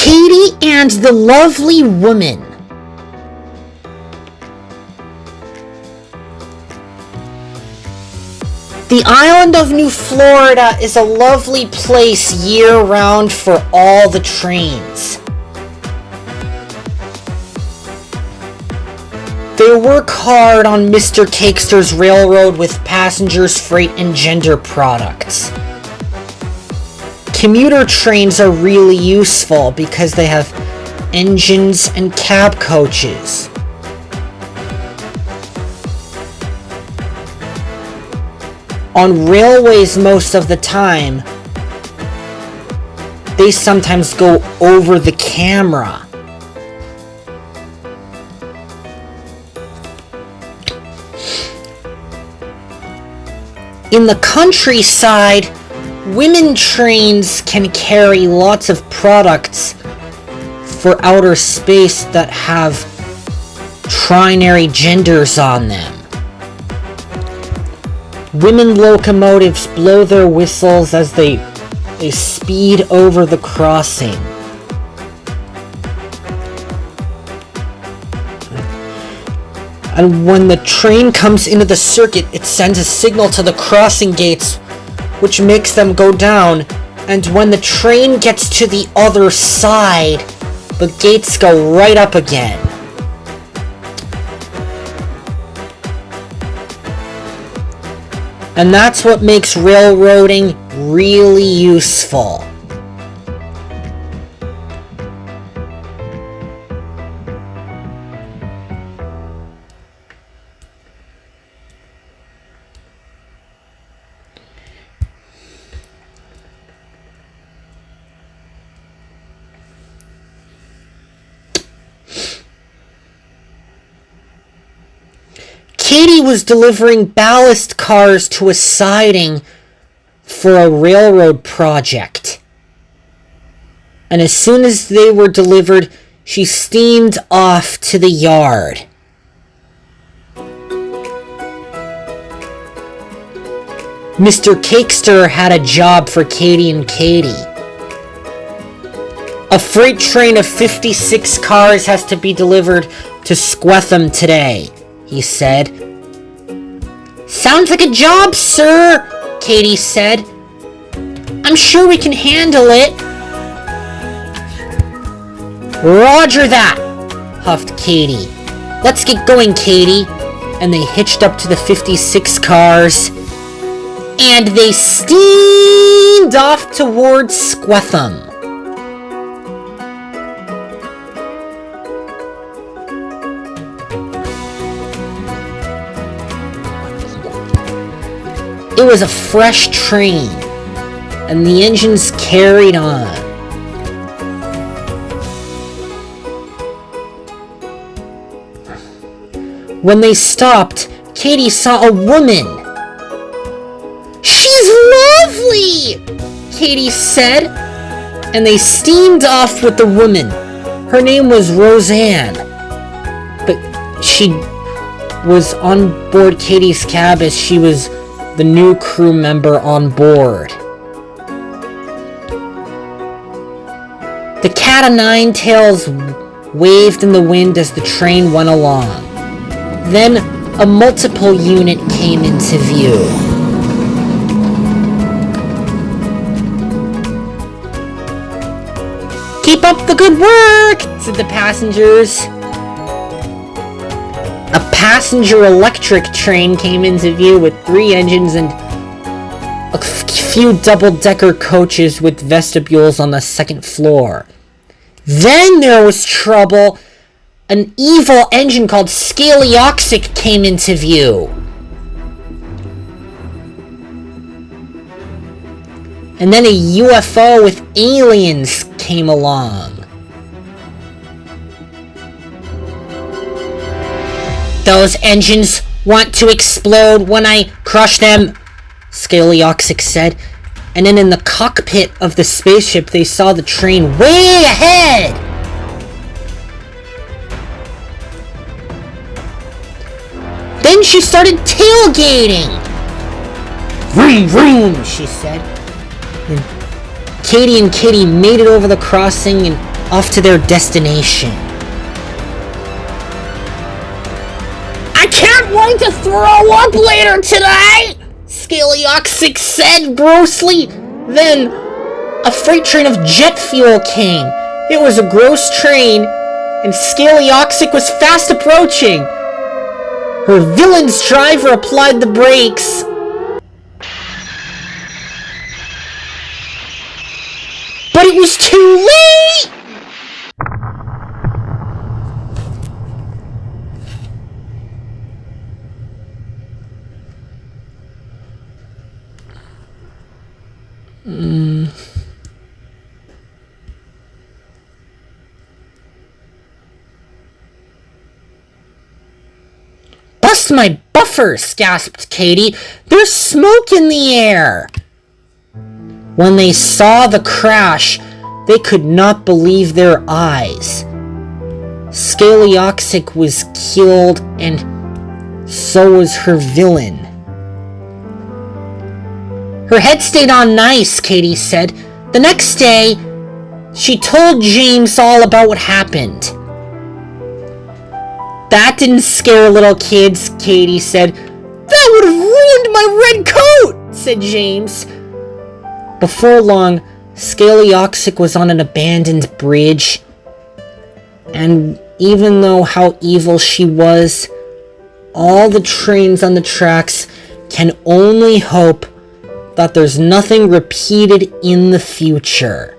Catie and the Lovely Woman. The island of New Florida is a lovely place year-round for all the trains. They work hard on Mr. Cakester's railroad with passengers, freight, and gender products. Commuter trains are really useful because they have engines and cab coaches. On railways most of the time, they sometimes go over the camera. In the countryside, women trains can carry lots of products for outer space that have trinary genders on them. Women locomotives blow their whistles as they speed over the crossing. And when the train comes into the circuit, it sends a signal to the crossing gates, which makes them go down. And when the train gets to the other side, the gates go right up again. And that's what makes railroading really useful. Catie was delivering ballast cars to a siding for a railroad project. And as soon as they were delivered, she steamed off to the yard. Mr. Cakester had a job for Catie and Catie. A freight train of 56 cars has to be delivered to Squetham today, he said. Sounds like a job, sir, Catie said. I'm sure we can handle it. Roger that, huffed Catie. Let's get going, Catie. And they hitched up to the 56 cars, and they steamed off towards Squetham. It was a fresh train, and the engines carried on. When they stopped, Catie saw a woman. "She's lovely!" Catie said, and they steamed off with the woman. Her name was Roseanne, but she was on board Catie's cab as she was the new crew member on board. The cat o' nine tails waved in the wind as the train went along. Then a multiple unit came into view. "Keep up the good work," said the passengers. A passenger electric train came into view with 3 engines and a few double-decker coaches with vestibules on the second floor. Then there was trouble. An evil engine called Scalioxic came into view. And then a UFO with aliens came along. "Those engines want to explode when I crush them," Scalioxic said. And then in the cockpit of the spaceship, they saw the train way ahead. Then she started tailgating. "Vroom, vroom," she said. And Catie and Catie made it over the crossing, and off to their destination. "I can't wait to throw up later tonight," Scalioxic said grossly. Then, a freight train of jet fuel came. It was a gross train, and Scalioxic was fast approaching. Her villain's driver applied the brakes. But it was too late! "Bust my buffers," gasped Catie. "There's smoke in the air." When they saw the crash, they could not believe their eyes. Scalioxic was killed, and so was her villain. "Her head stayed on nice," Catie said. The next day, she told James all about what happened. "That didn't scare little kids," Catie said. "That would have ruined my red coat," said James. Before long, Scalioxic was on an abandoned bridge. And even though how evil she was, all the trains on the tracks can only hope that there's nothing repeated in the future.